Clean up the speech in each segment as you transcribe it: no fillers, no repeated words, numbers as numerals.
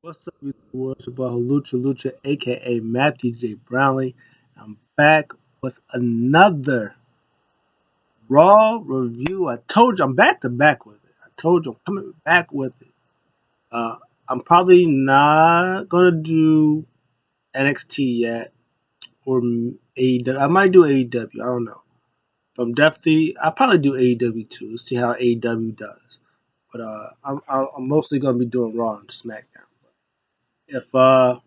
What's up, you viewers? About Lucha Lucha, aka Matthew J. Brownlee. I'm back with another Raw review. I told you I'm back to back with it. I told you I'm coming back with it. Uh, I'm probably not gonna do NXT yet or AEW. I might do AEW. I don't know. But I'll probably do AEW too. Let's see how AEW does. But I'm mostly gonna be doing Raw and SmackDown. If AEW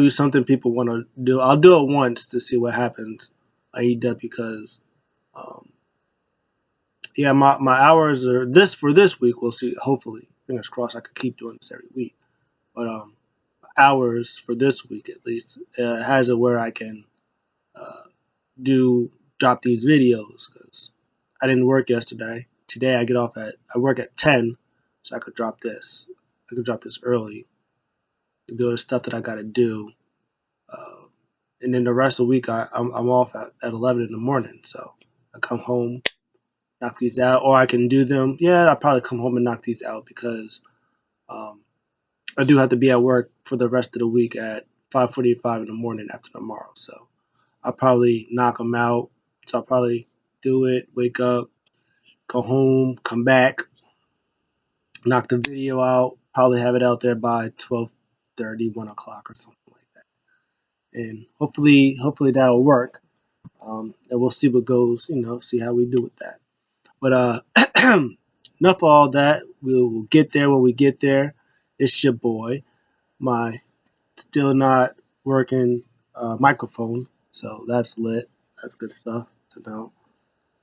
is something people want to do. I'll do it once to see what happens on AEW because, um, yeah, my hours are this for this week. We'll see. Hopefully, fingers crossed, I could keep doing this every week. But hours for this week at least has it where I can uh, do drop these videos because I didn't work yesterday. Today I work at 10, so I could drop this. I could drop this early. Do the stuff that I got to do. Uh, and then the rest of the week I'm off at 11 in the morning. So I come home, knock these out, or I can do them. Yeah, I'll probably come home and knock these out because um, I do have to be at work for the rest of the week at 5:45 in the morning after tomorrow. So I'll probably knock them out. So I'll probably do it, wake up, go home, come back, knock the video out, probably have it out there by 12:30, 1 o'clock or something like that. And hopefully that'll work. And we'll see what goes, see how we do with that. But enough of all that. We'll get there when we get there. It's your boy, my still not working microphone. So that's lit. That's good stuff to know.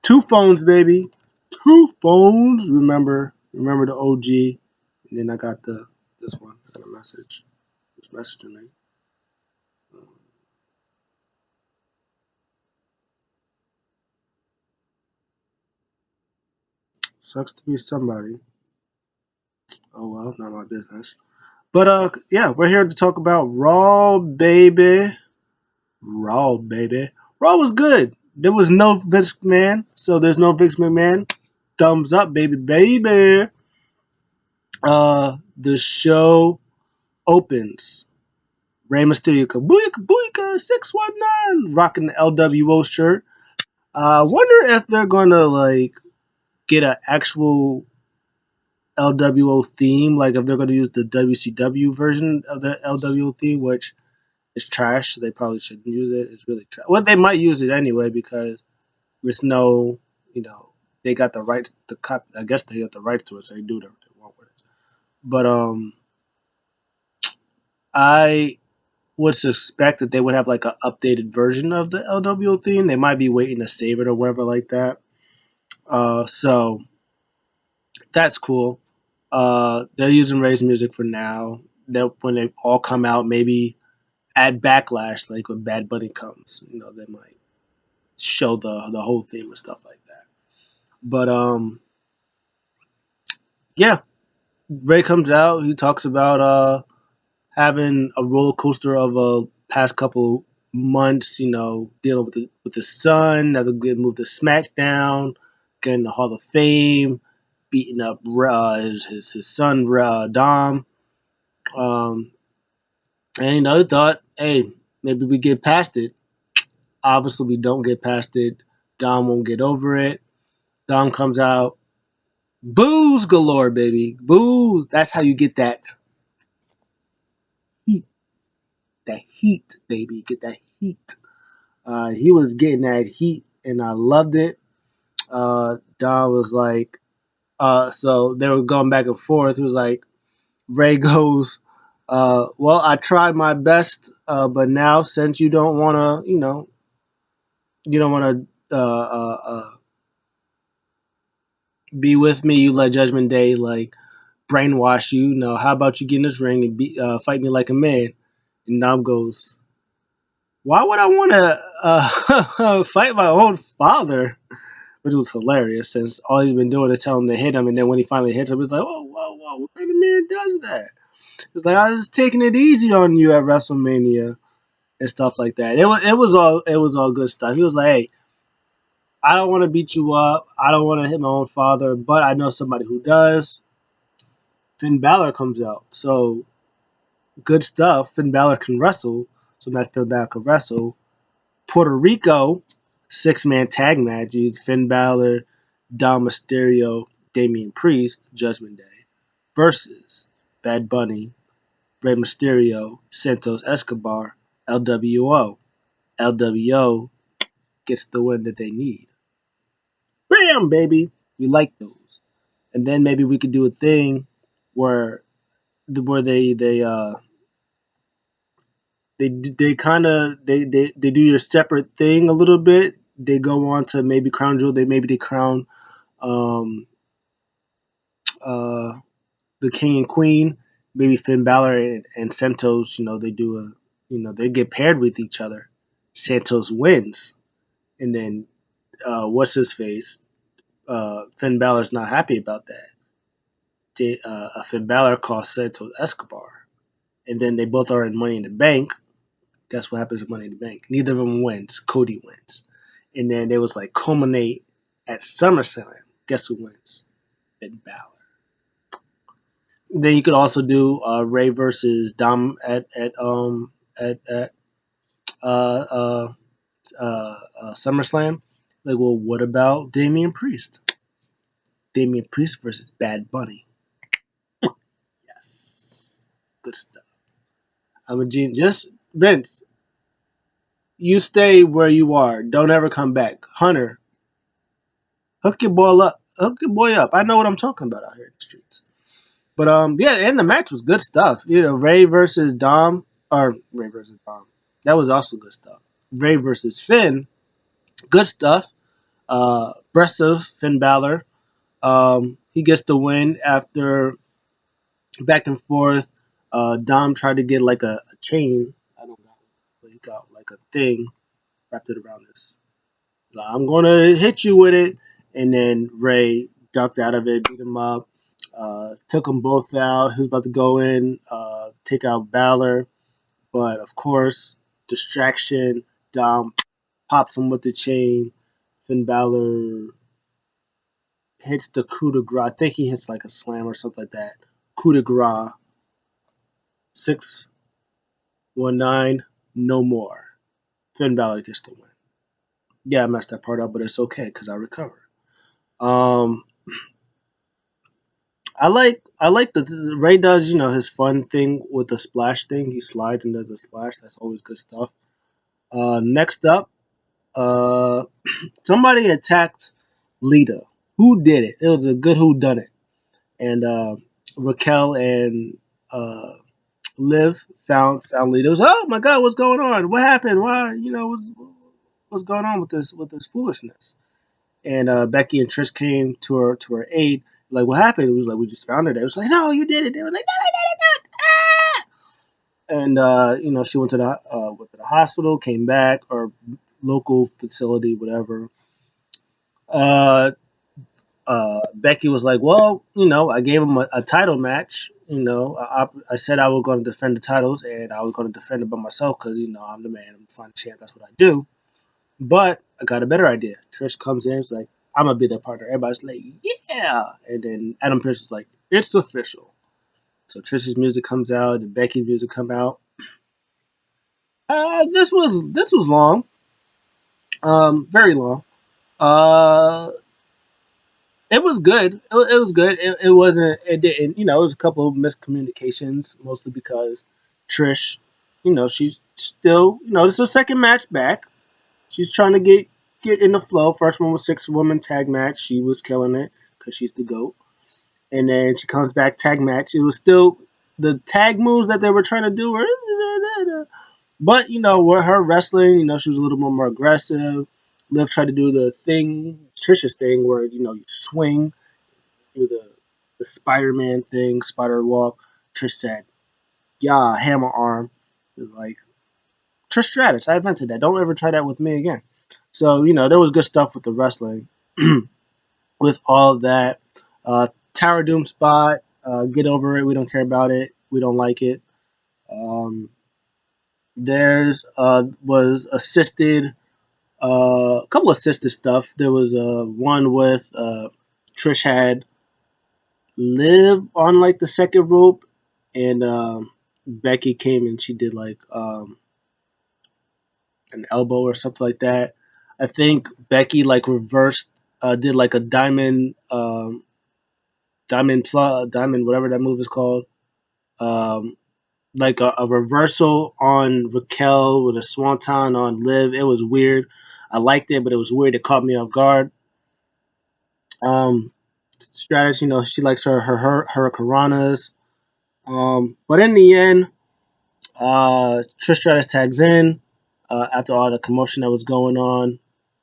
Two phones, baby. Two phones. Remember the OG. And then I got this one. I got a message. It's messaging me. Sucks to be somebody. Oh well, not my business. But yeah, we're here to talk about Raw, baby. Raw, baby. Raw was good. There was no Vince McMahon, so there's no Vince McMahon. Thumbs up, baby, baby. The show opens. Rey Mysterio, kabooyah, kabooyah, 619, rocking the LWO shirt. I wonder if they're gonna like get an actual LWO theme, like if they're gonna use the WCW version of the LWO theme, which is trash. So they probably shouldn't use it. It's really trash. Well, they might use it anyway because there's no, they got the rights to cut. I guess they got the rights to it, so they do whatever they want with it. But I would suspect that they would have like an updated version of the LWO theme. They might be waiting to save it or whatever like that. So that's cool. They're using Ray's music for now. That when they all come out, maybe at Backlash, like when Bad Bunny comes, they might show the whole theme and stuff like that. But yeah, Ray comes out. He talks about having a roller coaster of a past couple months. Dealing with the son, never getting moved to SmackDown, getting the Hall of Fame, beating up his son Dom. Um, and thought, hey, maybe we get past it. Obviously, we don't get past it. Dom won't get over it. Dom comes out, booze galore, baby, booze. That's how you get heat, that heat, baby. Get that heat. He was getting that heat, and I loved it. Don was like, so they were going back and forth. He was like, Ray goes, well, I tried my best, but now since you don't want to, you don't want to be with me, you let Judgment Day like brainwash you. How about you get in this ring and fight me like a man? And Dom goes, why would I want to fight my own father? Which was hilarious since all he's been doing is telling him to hit him, and then when he finally hits him, he's like, "Whoa, whoa, whoa! What kind of man does that?" He's like, "I was taking it easy on you at WrestleMania and stuff like that." It was all good stuff. He was like, "Hey, I don't want to beat you up. I don't want to hit my own father, but I know somebody who does. Finn Balor comes out. So good stuff. Finn Balor can wrestle. So now Finn Balor can wrestle. Puerto Rico, 6-man tag match. Finn Balor, Dom Mysterio, Damian Priest, Judgment Day, versus Bad Bunny, Rey Mysterio, Santos Escobar, LWO. LWO gets the win that they need. Bam, baby. We like those. And then maybe we could do a thing where they kind of they do your separate thing a little bit. They go on to maybe crown jewel. They crown um uh the king and queen. Maybe Finn Balor and Santos. They do a they get paired with each other. Santos wins, and then what's his face? Finn Balor's not happy about that. Finn Balor calls Santos Escobar, and then they both are in Money in the Bank. Guess what happens in Money in the Bank? Neither of them wins. Cody wins. And then they was like culminate at SummerSlam. Guess who wins? Finn Balor. Then you could also do Ray versus Dom at uh, uh, SummerSlam. Like, well, what about Damian Priest? Damian Priest versus Bad Bunny. Yes, good stuff. I'm a genius. Just Vince, you stay where you are. Don't ever come back. Hunter, hook your ball up. Hook your boy up. I know what I'm talking about out here in the streets. But yeah, and the match was good stuff. Ray versus Dom or Ray versus Dom. That was also good stuff. Ray versus Finn, good stuff. Impressive Finn Balor. He gets the win after back and forth. Dom tried to get like a chain. I don't know, but he got like a thing wrapped it around this. Like, I'm gonna hit you with it, and then Ray ducked out of it, beat him up, took them both out. He was about to go in, take out Balor, but of course, distraction. Dom pops him with the chain. Finn Balor hits the coup de grace. I think he hits like a slam or something like that. Coup de grace. 619, no more. Finn Balor gets the win. Yeah, I messed that part up, but it's okay because I recover. Um, I like the Ray does his fun thing with the splash thing. He slides and does the splash. That's always good stuff. Next up, uh, somebody attacked Lita. Who did it? It was a good who done it. And Raquel and Liv found Lita. It was, oh my god, what's going on? What happened? Why what's going on with this foolishness? And Becky and Trish came to her aid. Like, what happened? It was like, we just found her. It was like, no, you did it. They were like, no, I did it. And she went to the hospital, came back, or local facility, whatever. Uh, Becky was like, well, I gave him a title match. I said I was going to defend the titles, and I was going to defend it by myself because I'm the man. I'm the final champ. That's what I do. But I got a better idea. Trish comes in, it's like, I'm gonna be their partner. Everybody's like, yeah. And then Adam Pearce is like, it's official. So Trish's music comes out, and Becky's music come out. This was long, very long. Uh, it was good. It was good. It wasn't. It didn't. It was a couple of miscommunications, mostly because Trish, she's still, it's a second match back. She's trying to get in the flow. First one was 6-woman tag match. She was killing it because she's the GOAT. And then she comes back tag match. It was still the tag moves that they were trying to do were, but with her wrestling, she was a little more aggressive. Liv tried to do the thing, Trisha's thing, where you swing, do the Spider-Man thing, spider walk. Trish said, "Yeah, hammer arm." It was like Trish Stratus. I invented that. Don't ever try that with me again. So there was good stuff with the wrestling, with all of that. Tower Doom spot. Get over it. We don't care about it. We don't like it. There's was assisted a couple assisted stuff. There was one with Trish had Liv on like the second rope, and Becky came and she did like an elbow or something like that. I think Becky like reversed, did like a diamond whatever that move is called, um, like a reversal on Raquel with a swanton on Liv. It was weird. I liked it, but it was weird. It caught me off guard. Stratus, she likes her Karanas. But in the end, Trish Stratus tags in after all the commotion that was going on.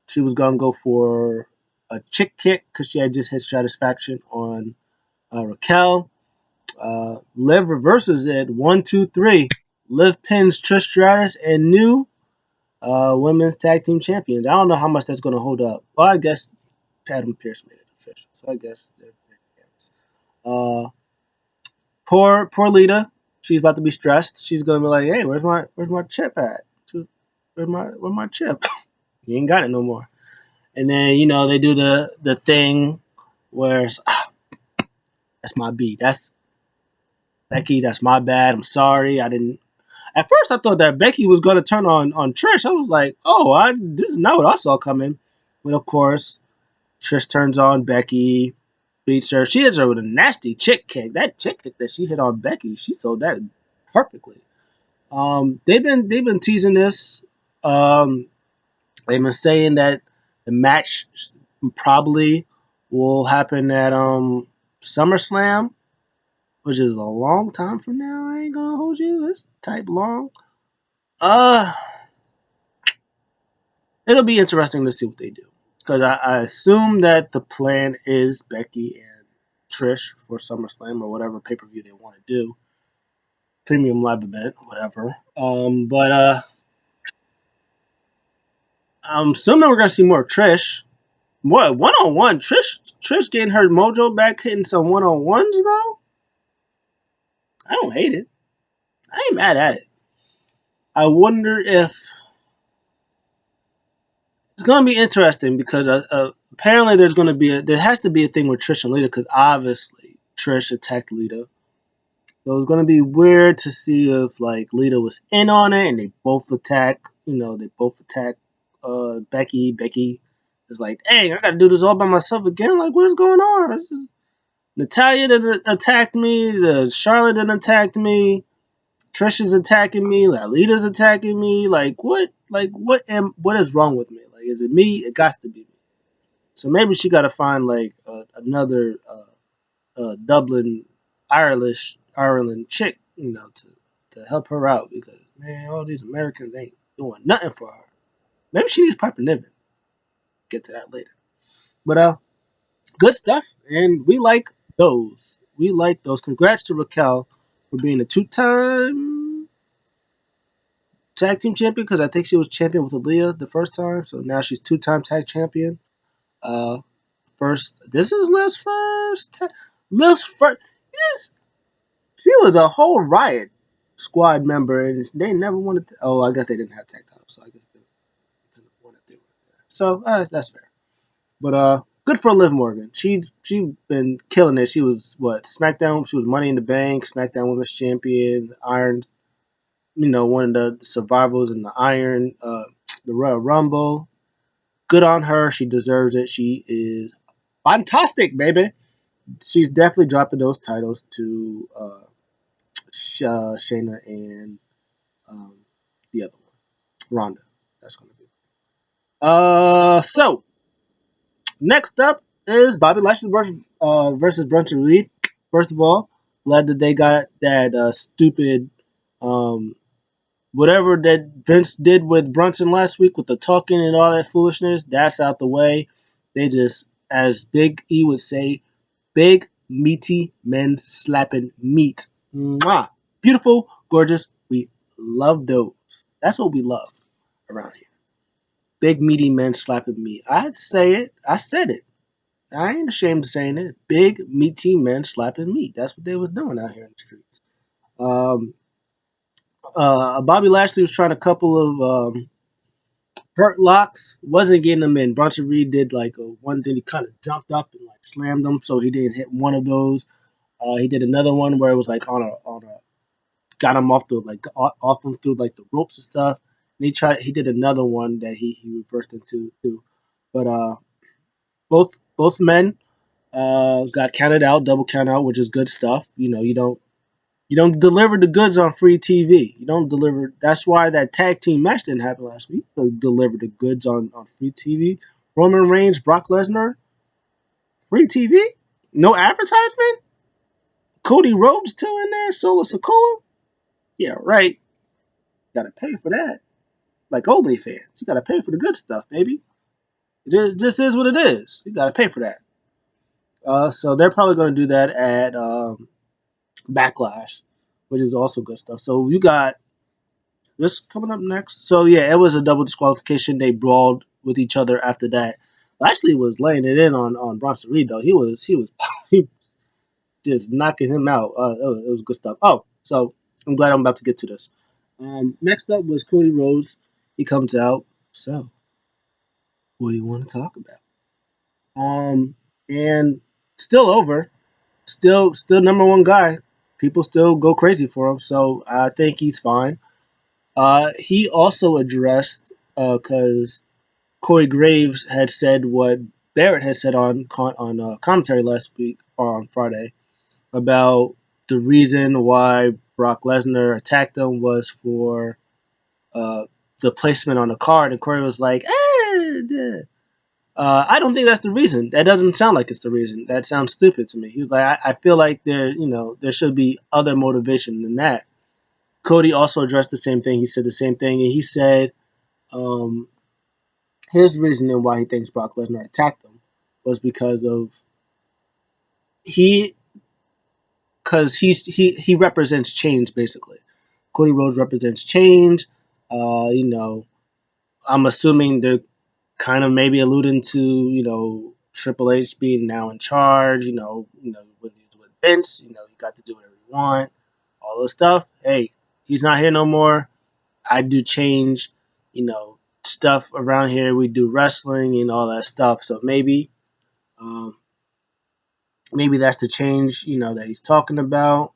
She was gonna go for a chick kick because she had just hit Stratisfaction on Raquel. Liv reverses it. 1, 2, 3. Liv pins Trish Stratus and new women's tag team champions. I don't know how much that's going to hold up. Well, I guess Adam Pierce made it official, so I guess uh, poor Lita. She's about to be stressed. She's going to be like, "Hey, where's my chip at? Where's my chip? You ain't got it no more." And then they do the thing where it's, that's my beat. That's Becky. That's my bad. I'm sorry. I didn't. At first, I thought that Becky was going to turn on Trish. I was like, "Oh, this is not what I saw coming." But of course, Trish turns on Becky, beats her. She hits her with a nasty chick kick. That chick kick that she hit on Becky, she sold that perfectly. They've been teasing this. Um, they've been saying that the match probably will happen at SummerSlam, which is a long time from now. I ain't gonna hold you. It's type long. Uh, it'll be interesting to see what they do because I assume that the plan is Becky and Trish for SummerSlam or whatever pay per view they want to do, premium live event, whatever. But I'm assuming we're gonna see more Trish. What 1-on-1? Trish getting her mojo back, hitting some 1-on-ones though. I don't hate it. I ain't mad at it. I wonder if it's gonna be interesting because apparently there has to be a thing with Trish and Lita because obviously Trish attacked Lita. So it's gonna be weird to see if like Lita was in on it and they both attack. They both attack Becky. Becky is like, "Hey, I gotta do this all by myself again. Like, what is going on? Natalia didn't attack me. The Charlotte didn't attack me. Trish is attacking me. Like, Lita's attacking me. Like, what? Like, what is wrong with me? Like, is it me? It got to be me. So maybe she got to find like another Dublin, Ireland chick, to help her out because man, all these Americans ain't doing nothing for her. Maybe she needs Piper Niven. Get to that later. But good stuff, and we like those. We like those. Congrats to Raquel for being a two-time tag team champion because I think she was champion with Aaliyah the first time, so now she's two-time tag champion. Uh, first, this is Liv's first. Liv's first. Yes, she was a whole Riot Squad member, and they never wanted to. Oh, I guess they didn't have tag titles, so I guess they couldn't afford it. So that's fair. But good for Liv Morgan. She been killing it. She was what SmackDown. She was Money in the Bank, SmackDown Women's Champion, Iron. One of the survivors in the Iron, the Royal Rumble. Good on her. She deserves it. She is fantastic, baby. She's definitely dropping those titles to Shayna and um, the other one, Ronda. That's gonna be. So next up is Bobby Lashley versus Brunson Reed. First of all, glad that they got that stupid um, whatever that Vince did with Brunson last week with the talking and all that foolishness. That's out the way. They just, as Big E would say, big meaty men slapping meat. Mwah. Beautiful, gorgeous. We love those. That's what we love around here. Big meaty men slapping meat. I'd say it. I said it. I ain't ashamed of saying it. Big meaty men slapping meat. That's what they was doing out here in the streets. Um, Bobby Lashley was trying a couple of hurt locks, wasn't getting them in. Bronson Reed did like a one thing. He kind of jumped up and like slammed them, so he didn't hit one of those. He did another one where it was like on a got him off the like off him through like the ropes and stuff. And he did another one that he reversed into too. But both men got counted out, double count out, which is good stuff. You don't deliver the goods on free TV. You don't deliver. That's why that tag team match didn't happen last week. They delivered the goods on free TV. Roman Reigns, Brock Lesnar, free TV, no advertisement. Cody Rhodes still in there. Solo Sokoa. Yeah, right. Got to pay for that. Like Ole fans, you got to pay for the good stuff, baby. It just is what it is. You got to pay for that. So they're probably going to do that at Backlash, which is also good stuff. So you got this coming up next. So yeah, it was a double disqualification. They brawled with each other after that. Lashley was laying it in on Bronson Reed though. He was he just knocking him out. It was good stuff. Oh, so I'm glad I'm about to get to this. Next up was Cody Rhodes. He comes out. So what do you want to talk about? Um, and still over. Still number one guy. People still go crazy for him. So I think he's fine. He also addressed because Corey Graves had said what Barrett had said on commentary last week or on Friday about the reason why Brock Lesnar attacked him was for uh, the placement on the card, and Corey was like, I don't think that's the reason. That doesn't sound like it's the reason. That sounds stupid to me. He was like, I feel like there should be other motivation than that. Cody also addressed the same thing. He said the same thing, and he said um, his reasoning why he thinks Brock Lesnar attacked him was because of he because he represents change basically. Cody Rhodes represents change. You know, I'm assuming they're kind of maybe alluding to Triple H being now in charge. When he's with Vince, you got to do whatever you want, all this stuff. Hey, he's not here no more. I do change, stuff around here. We do wrestling and all that stuff. So um, maybe that's the change, that he's talking about.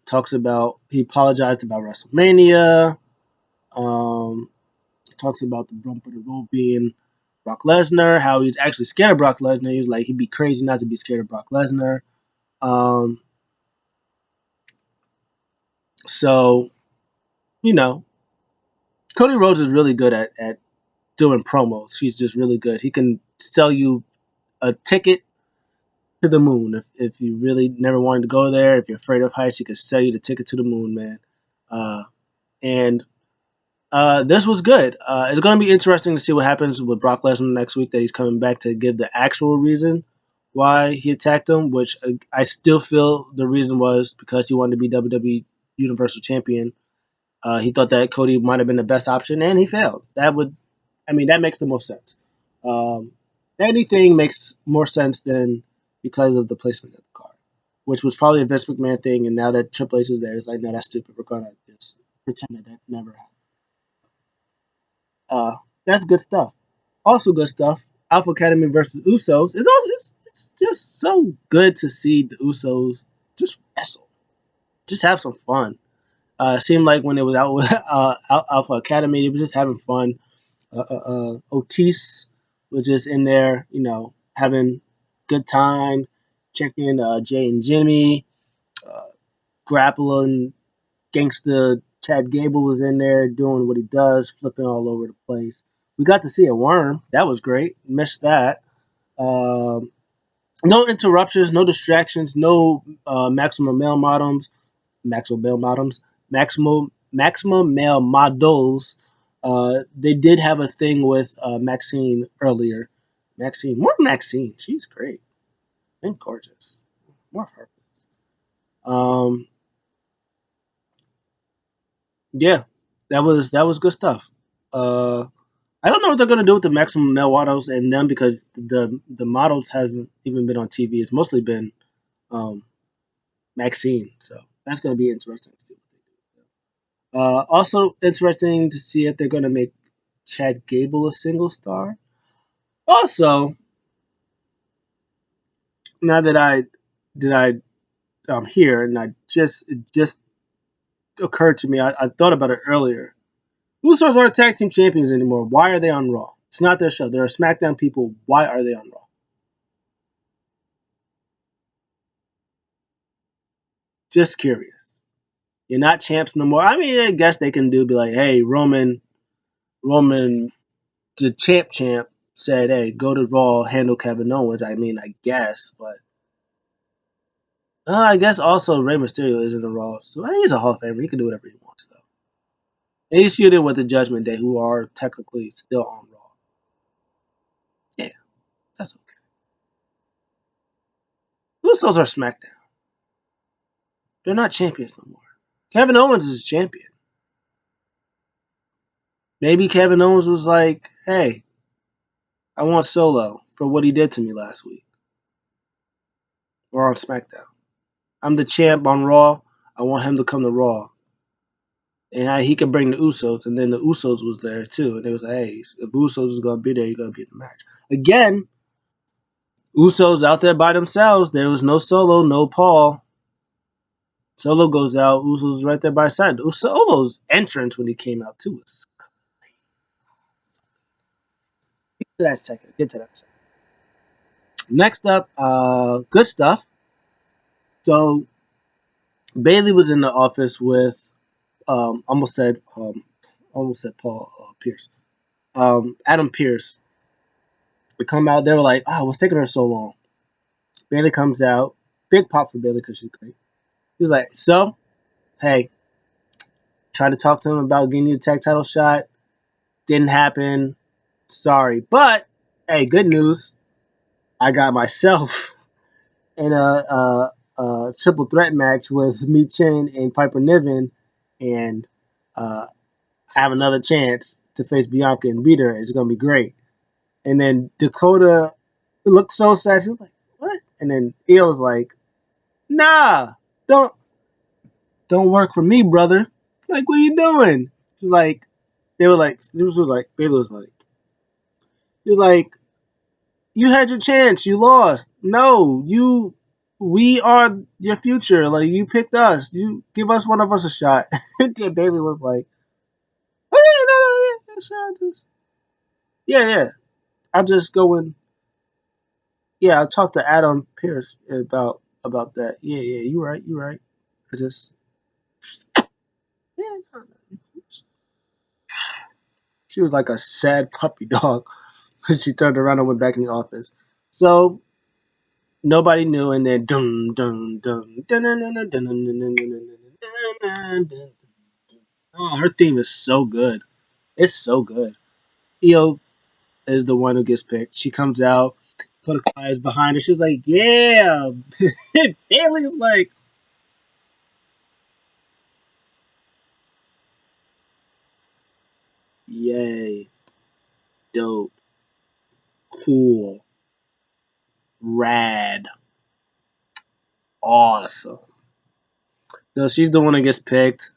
Talks about he apologized about WrestleMania. Um, talks about the bump of the road being Brock Lesnar, how he's actually scared of Brock Lesnar. He was like, he'd be crazy not to be scared of Brock Lesnar. Um, so, you know, Cody Rhodes is really good at doing promos. He's just really good. He can sell you a ticket to the moon. If you really never wanted to go there, if you're afraid of heights, he can sell you the ticket to the moon, man. And this was good. It's going to be interesting to see what happens with Brock Lesnar next week. That he's coming back to give the actual reason why he attacked him, which I still feel the reason was because he wanted to be WWE Universal Champion. He thought that Cody might have been the best option, and he failed. That makes the most sense. Um, Anything makes more sense than because of the placement of the card, which was probably a Vince McMahon thing. And now that Triple H is there, it's like, no, that's stupid. We're gonna just pretend that never happened. Uh, that's good stuff. Also good stuff. Alpha Academy versus Usos. It's just so good to see the Usos just wrestle, just have some fun. It seemed like when it was out with Alpha Academy, they were just having fun. Otis was just in there, having good time, checking Jay and Jimmy, uh, grappling. Gangsta Chad Gable was in there doing what he does, flipping all over the place. We got to see a worm. That was great. Missed that. Um, no interruptions, no distractions, no maximum male models, maximum male models, maximum male models. They did have a thing with Maxine earlier. More Maxine. She's great and gorgeous. More of her. Um, yeah, that was good stuff. I don't know what they're gonna do with the maximum male models and them because the models haven't even been on TV. It's mostly been um, Maxine, so that's gonna be interesting to see. Also interesting to see if they're gonna make Chad Gable a single star. Also, now that I did I hear, and it just occurred to me. I thought about it earlier. Usos aren't tag team champions anymore. Why are they on Raw? It's not their show. They're SmackDown people. Why are they on Raw? Just curious. You're not champs no more. I mean, I guess they can be like, hey, Roman, the champ, said, hey, go to Raw, handle Kevin Owens. I mean, I guess, but I guess also Rey Mysterio is in the Raw, so he's a Hall of Famer. He can do whatever he wants, though. And he's feuding with the Judgment Day, who are technically still on Raw. Yeah, that's okay. Usos are SmackDown. They're not champions no more. Kevin Owens is champion. Maybe Kevin Owens was like, hey, I want Solo for what he did to me last week or on SmackDown. I'm the champ on Raw. I want him to come to Raw. And he could bring the Usos, and then the Usos was there too. And it was like, hey, if Usos is going to be there, you're going to be in the match. Again, Usos out there by themselves. There was no Solo, no Paul. Solo goes out. Usos right there by his side. Solo's entrance when he came out too was. Get to that second. Get to that second. Next up, good stuff. So Bailey was in the office with almost said Paul Pierce. Adam Pierce. They come out. They were like, "Oh, what's taking her so long?" Bailey comes out. Big pop for Bailey because she's great. He was like, "So, hey, tried to talk to him about getting you the tag title shot. Didn't happen. Sorry, but hey, good news. I got myself in a triple threat match with Me Chin and Piper Niven, and uh, I have another chance to face Bianca and beat her. It's gonna be great." And then Dakota looked so sad. She was like, "What?" And then Io was like, "Nah, don't don't work for me, brother. Like, what are you doing?" She's like, they were like, this was like, Baylor was like, he was like, "You had your chance. You lost. No, we are your future. Like, you picked us. You give us one of us a shot." And Bailey was like, "Oh yeah, no, no, yeah, yeah, sure, yeah, yeah. I'll just go and yeah, I'll talk to Adam Pierce about that. Yeah, yeah, you right, you right. I just yeah, no, no. She was like a sad puppy dog when she turned around and went back in the office. So nobody knew, and then dum dum dum dun dun dun dun dun dun dun dun dun dun. Oh, her theme is so good. It's so good. Io is the one who gets picked. She comes out, put a eyes behind her. She was like, "Yeah." Bailey's like, "Yay, dope, cool, rad, awesome." So she's the one that gets picked.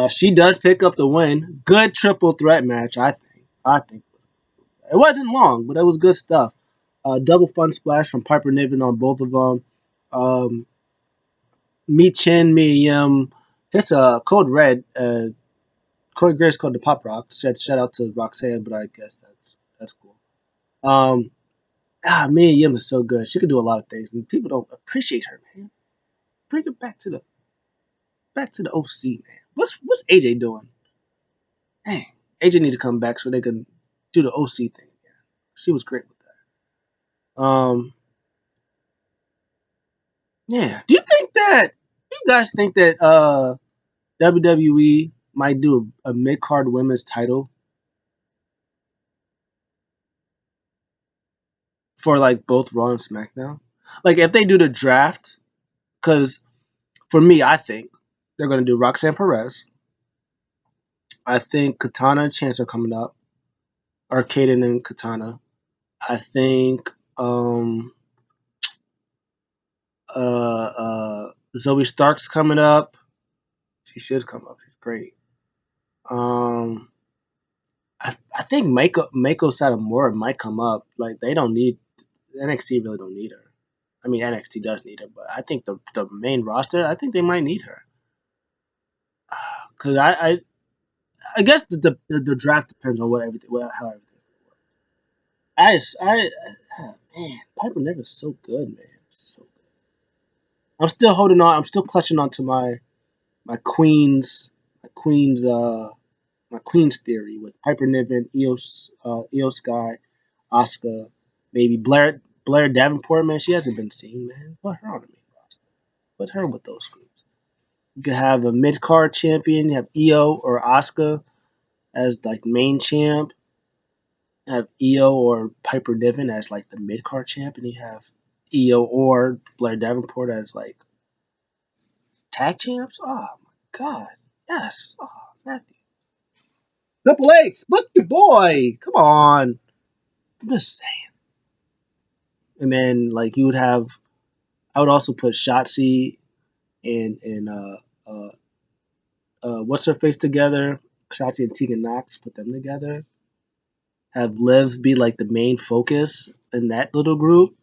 She does pick up the win. Good triple threat match, I think. I think it wasn't long, but it was good stuff. Double fun splash from Piper Niven on both of them. Um, Me Chin, Me Yim. It's Code Red. Code Grace called the Pop Rock. Shout out to Roxanne, but I guess that's cool. Um, Me and Yim is so good. She can do a lot of things, and people don't appreciate her, man. Bring it back to the OC, man. What's AJ doing? Dang, AJ needs to come back so they can do the OC thing again. She was great with that. Yeah. Do you guys think that WWE might do a mid card women's title for like both Raw and SmackDown? Like if they do the draft, because for me, I think they're gonna do Roxanne Perez. I think Katana and Chance are coming up. Or Kaden and Katana. I think Zoe Stark's coming up. She should come up. She's great. Um, I think Mako Satomura might come up. Like they don't need NXT really don't need her. I mean, NXT does need her, but I think the main roster, I think they might need her because I guess the draft depends on what everything how everything. Man, Piper Niven's so good, man. So I'm still holding on. I'm still clutching onto my Queens my Queens my Queens theory with Piper Niven, Io Sky, Asuka, maybe Blair Davenport. Man, she hasn't been seen. Man, put her on the main roster. Put her with those groups. You could have a mid card champion. You have Io or Asuka as like main champ. Have Io or Piper Niven as like the mid card champ, and you have Io or Blair Davenport as like tag champs. Oh my god, yes. Oh, Matthew. Triple H, book your boy. Come on. I'm just saying. And then like you would have, I would also put Shotzi and what's her face together. Shotzi and Tegan Knox, put them together. Have Liv be like the main focus in that little group.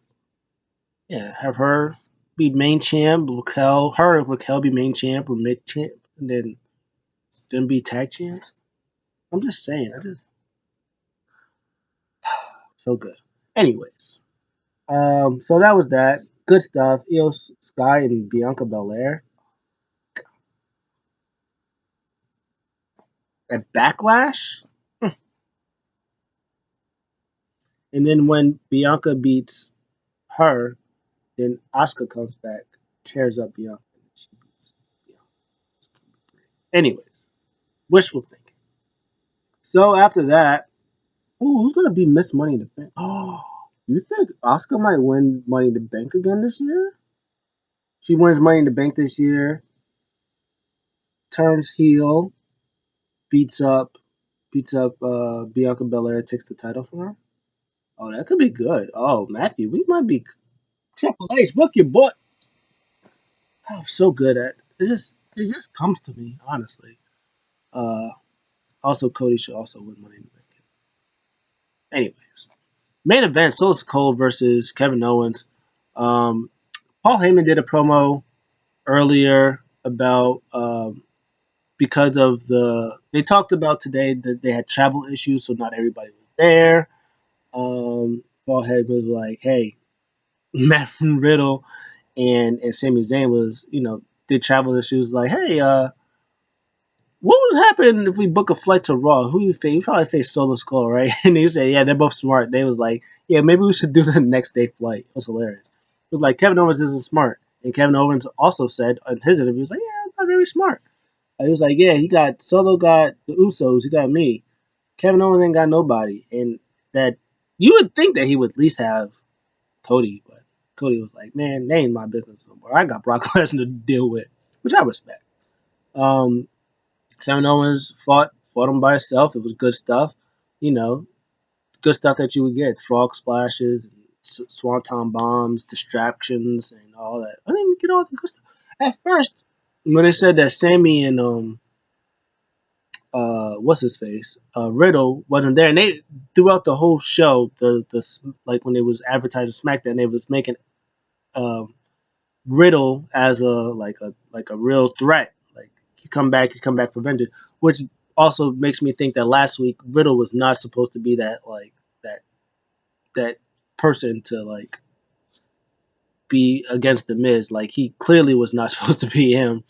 Yeah, have her be main champ. Raquel be main champ or mid champ, and then them be tag champs. I'm just saying, I just so good. Anyways, so that was that. Good stuff. Io Sky and Bianca Belair at Backlash, and then when Bianca beats her, then Asuka comes back, tears up Bianca, and she beats Bianca. Anyways, wishful thinking. So after that, ooh, who's gonna be Miss Money in the Bank? Oh, you think Asuka might win Money in the Bank again this year? She wins Money in the Bank this year, turns heel, beats up Bianca Belair, takes the title from her. Oh, that could be good. Oh, Matthew, we might be Triple H. Book your boy. Oh, so good at it. Just comes to me honestly. Uh, Also, Cody should also win Money in the Bank. Anyways, main event: Solus Cole versus Kevin Owens. Um, Paul Heyman did a promo earlier about because of they talked about today that they had travel issues, so not everybody was there. Paul Heyman was like, "Hey, Matt Riddle and Sami Zayn was did travel issues. Like, hey, what would happen if we book a flight to Raw? Who you face? You probably face Solo Skull, right?" And he said, "Yeah, they're both smart." They was like, "Yeah, maybe we should do the next day flight." It was hilarious. It was like Kevin Owens isn't smart, and Kevin Owens also said in his interview, he was like, "Yeah, I'm not very smart." He was like, "Yeah, he got Solo, got the Usos, he got me. Kevin Owens ain't got nobody." And that you would think that he would at least have Cody, but Cody was like, "Man, they ain't my business no more. I got Brock Lesnar to deal with," which I respect. Um, Kevin Owens fought him by himself. It was good stuff, you know, good stuff that you would get: frog splashes, swanton bombs, distractions, and all that. I didn't get all the good stuff at first. When they said that Sammy and what's his face Riddle wasn't there, and they throughout the whole show, like when they was advertising SmackDown, they was making um Riddle as a real threat. Like he's come back for vengeance, which also makes me think that last week Riddle was not supposed to be that that person to like be against the Miz. Like he clearly was not supposed to be him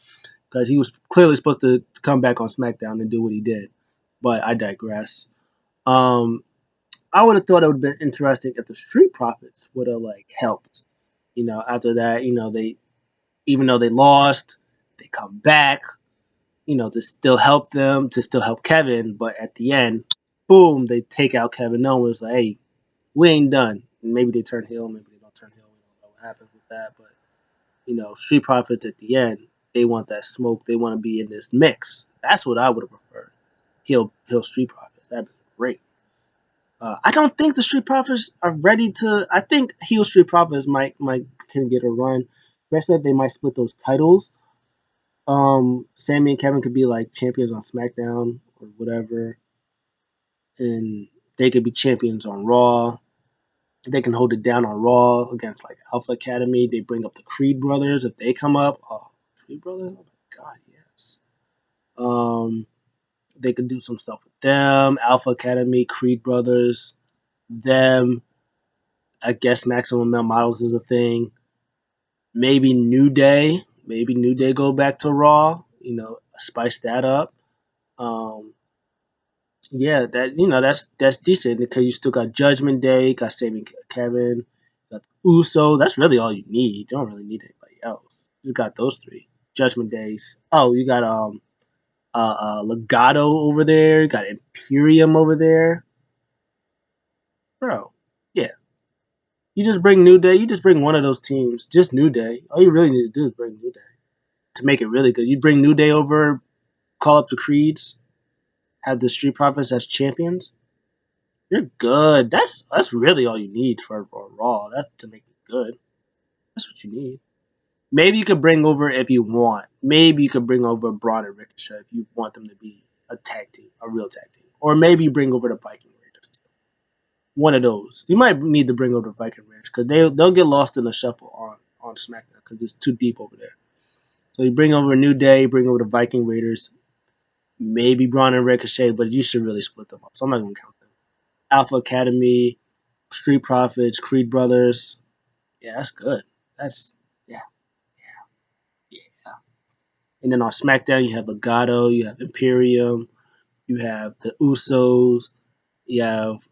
because he was clearly supposed to come back on SmackDown and do what he did. But I digress. Um, I would have thought it would have been interesting if the Street Profits would have like helped. After that, they even though they lost, they come back, to still help them, to still help Kevin. But at the end, boom, they take out Kevin Owens. Like, hey, we ain't done. And maybe they turn heel, maybe they don't turn heel. We don't know what happens with that. But, Street Profits at the end, they want that smoke. They want to be in this mix. That's what I would have preferred. Heel Street Profits. That'd be great. I don't think the Street Profits are ready to. I think heel Street Profits might can get a run. Especially if they might split those titles. Sammy and Kevin could be like champions on SmackDown or whatever, and they could be champions on Raw. They can hold it down on Raw against like Alpha Academy. They bring up the Creed brothers if they come up. Oh, Creed brothers! Oh my god, yes. Um, they could do some stuff with them. Alpha Academy, Creed brothers, them. I guess Maximum Male Models is a thing. Maybe New Day. Maybe New Day go back to Raw. Spice that up. Um, yeah, that's decent because you still got Judgment Day, got Saving Kevin, got Uso. That's really all you need. You don't really need anybody else. You just got those three Judgment Days. Oh, you got Legato over there. You got Imperium over there, bro. Yeah, you just bring New Day. You just bring one of those teams. Just New Day. All you really need to do is bring New Day to make it really good. You bring New Day over, call up the Creeds, have the Street Profits as champions. You're good. That's really all you need for Raw. That to make it good. That's what you need. Maybe you could bring over if you want. Maybe you could bring over Braun and Ricochet if you want them to be a tag team, a real tag team, or maybe you bring over the Viking Raiders. One of those. You might need to bring over the Viking Raiders because they'll get lost in the shuffle on SmackDown because it's too deep over there. So you bring over a New Day, bring over the Viking Raiders, maybe Braun and Ricochet, but you should really split them up. So I'm not gonna count them. Alpha Academy, Street Profits, Creed Brothers. Yeah, that's good. That's yeah, yeah. And then on SmackDown, you have Legato, you have Imperium, you have the Usos, you have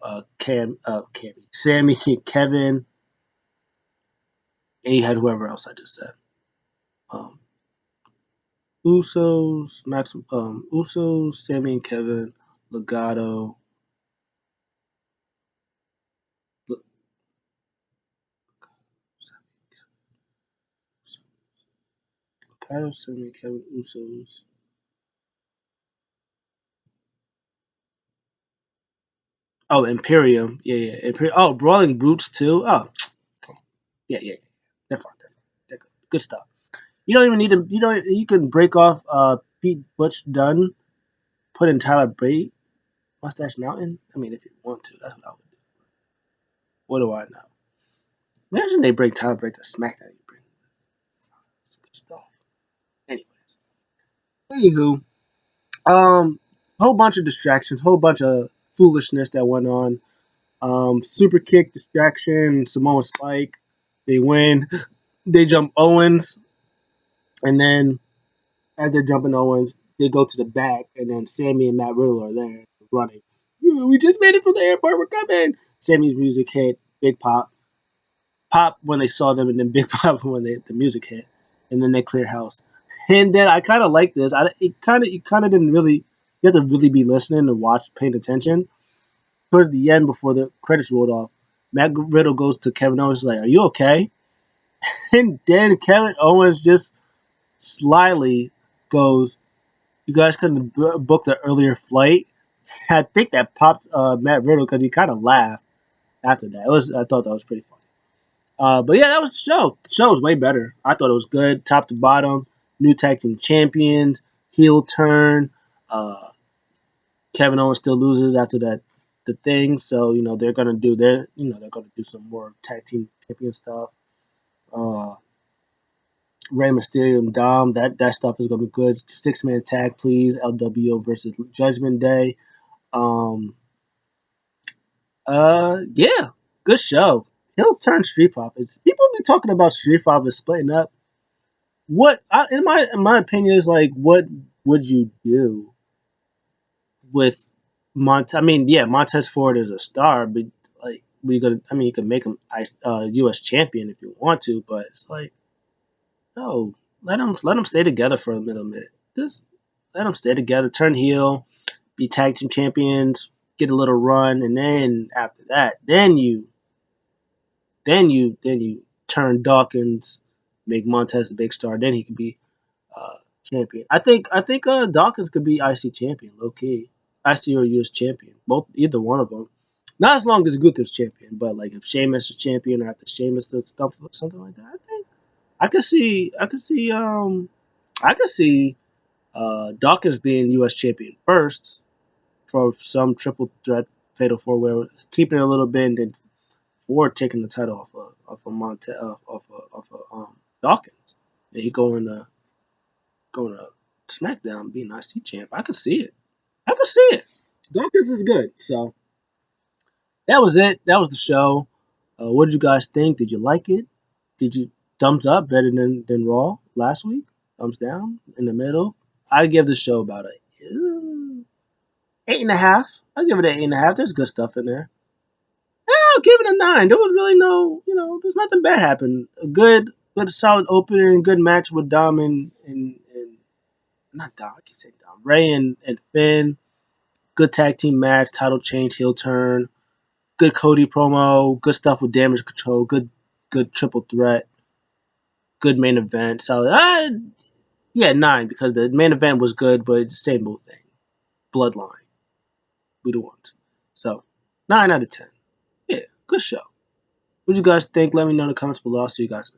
Sammy, Kevin, and you had whoever else I just said. Um, Usos, Sammy and Kevin, Legato, Legato, Sammy, Kevin, Usos. Oh, Imperium. Yeah, yeah. Imperium. Oh, Brawling Brutes too. Oh, yeah, yeah. They're fine. They're fine. They're good. Good stuff. You don't even need to. You know, you can break off Pete Butch Dunn, put in Tyler Bate, Mustache Mountain. I mean, if you want to, that's what I would do. What do I know? Imagine they bring Tyler Bate to SmackDown. You bring it's good stuff. Anyways, anywho, whole bunch of distractions, whole bunch of foolishness that went on. Super kick distraction, Samoa Spike. They win. They jump Owens, and then as they're jumping Owens, they go to the back, and then Sammy and Matt Riddle are there running. "Yeah, we just made it from the airport. We're coming." Sammy's music hit, big pop, pop when they saw them, and then big pop when the music hit, and then they clear house. And then I kind of like this. You kind of didn't really. You have to really be listening and watch, paying attention. Towards the end, before the credits rolled off, Matt Riddle goes to Kevin Owens, like, "Are you okay?" And then Kevin Owens just slyly goes, "You guys couldn't have booked an earlier flight." I think that popped Matt Riddle because he kind of laughed after that. I thought that was pretty funny. But yeah, that was the show. The show was way better. I thought it was good, top to bottom. New tag team champions, heel turn. Uh, Kevin Owens still loses after the thing, so they're gonna do some more tag team champion stuff. Uh, Rey Mysterio and Dom, that stuff is gonna be good. 6-man tag, please. LWO versus Judgment Day. Um, yeah, good show. He'll turn Street Profits. People be talking about Street Profits splitting up. In my opinion is like, what would you do with I mean, yeah, Montez Ford is a star, but like we gonna. I mean, you can make him U.S. champion if you want to, but it's like, no, let them stay together for a little bit. Just let them stay together. Turn heel, be tag team champions, get a little run, and then after that, then you turn Dawkins, make Montez a big star. Then he can be champion. I think Dawkins could be IC champion, low key. IC or US champion, both either one of them. Not as long as Gunther's champion, but like if Sheamus is champion or after Sheamus does stuff something like that, I think I could see Dawkins being US champion first for some triple threat fatal four way, keeping it a little bit and then Ford taking the title off of Dawkins, and he going to SmackDown being IC champ. I could see it. I could see it. Dawkins is good. So that was it. That was the show. What did you guys think? Did you like it? Did you thumbs up better than Raw last week? Thumbs down in the middle. I give the show about a 8.5. I give it an 8.5. There's good stuff in there. I'll give it a 9. There was really no, there's nothing bad happened. A good solid opening, good match with Dom and not Dom. I keep saying Dom. Ray and Finn. Good tag team match, title change, heel turn. Good Cody promo. Good stuff with damage control. Good triple threat. Good main event. Solid. Yeah, 9 because the main event was good, but it's the same old thing. Bloodline. We the ones. So 9 out of 10. Yeah, good show. What do you guys think? Let me know in the comments below. I'll see you guys